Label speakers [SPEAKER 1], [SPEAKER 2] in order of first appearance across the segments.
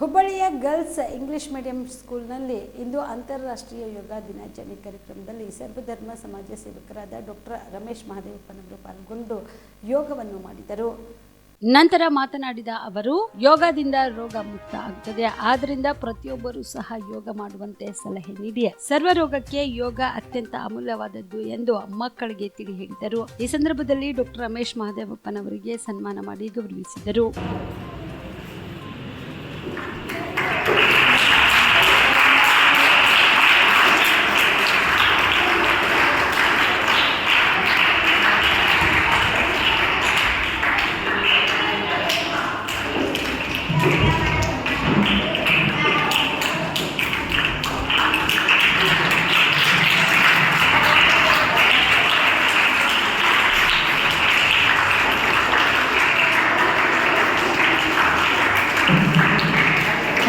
[SPEAKER 1] ಹುಬ್ಬಳ್ಳಿಯ girls English medium ಸ್ಕೂಲ್ನಲ್ಲಿ ಇಂದು ಅಂತಾರಾಷ್ಟ್ರೀಯ ಯೋಗ ದಿನಾಚರಣೆ ಕಾರ್ಯಕ್ರಮದಲ್ಲಿ ಸರ್ವಧರ್ಮ ಸಮಾಜ ಸೇವಕರಾದ ಡಾಕ್ಟರ್ ರಮೇಶ್ ಮಹದೇವಪ್ಪನವರು ಪಾಲ್ಗೊಂಡು ಯೋಗವನ್ನು ಮಾಡಿದರು. ನಂತರ ಮಾತನಾಡಿದ ಅವರು, ಯೋಗದಿಂದ ರೋಗ ಮುಕ್ತ ಆಗುತ್ತದೆ. ಆದ್ದರಿಂದ ಪ್ರತಿಯೊಬ್ಬರೂ ಸಹ ಯೋಗ ಮಾಡುವಂತೆ ಸಲಹೆ ನೀಡಿ ಸರ್ವ ರೋಗಕ್ಕೆ ಯೋಗ ಅತ್ಯಂತ ಅಮೂಲ್ಯವಾದದ್ದು ಎಂದು ಮಕ್ಕಳಿಗೆ ತಿಳಿ ಹೇಳಿದರು. ಈ ಸಂದರ್ಭದಲ್ಲಿ ಡಾಕ್ಟರ್ ರಮೇಶ್ ಮಹದೇವಪ್ಪನವರಿಗೆ ಸನ್ಮಾನ ಮಾಡಿ ಗೌರವಿಸಿದರು.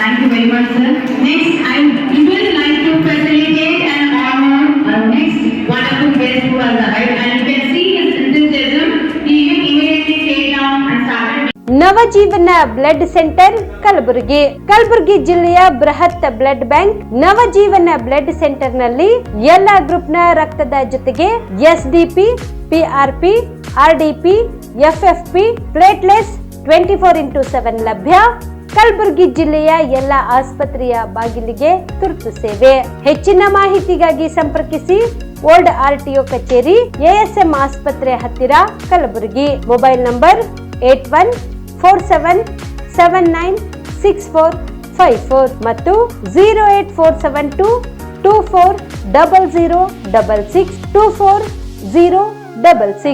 [SPEAKER 2] Thank you very much, sir. Next, I would like to facilitate and honor our next wonderful guest who has arrived, and you can see his enthusiasm. He immediately sat down and started.
[SPEAKER 1] Navajeevan blood centre Kalaburagi ಜಿಲ್ಲೆಯ ಬೃಹತ್ blood bank Navajeevan blood centre ನಲ್ಲಿ ಎಲ್ಲ group ನ ರಕ್ತದ ಜೊತೆಗೆ SDP, ಪಿಆರ್ಪಿ, ಆರ್ಡಿಪಿ, ಎಫ್ಎಫ್ಪಿ, platelets 24x7 ಲಭ್ಯ. ಕಲಬುರಗಿ ಜಿಲ್ಲೆಯ ಎಲ್ಲ ಆಸ್ಪತ್ರೆಯ ಬಾಗಿಲಿಗೆ ತುರ್ತು ಸೇವೆ. ಹೆಚ್ಚಿನ ಮಾಹಿತಿಗಾಗಿ ಸಂಪರ್ಕಿಸಿ ಓಲ್ಡ್ ಆರ್ಟಿಒ ಕಚೇರಿ, ಎಎಸ್ಎಂ ಆಸ್ಪತ್ರೆ ಹತ್ತಿರ, ಕಲಬುರಗಿ. ಮೊಬೈಲ್ ನಂಬರ್ 8147979654 ಮತ್ತು 08472240066 240066.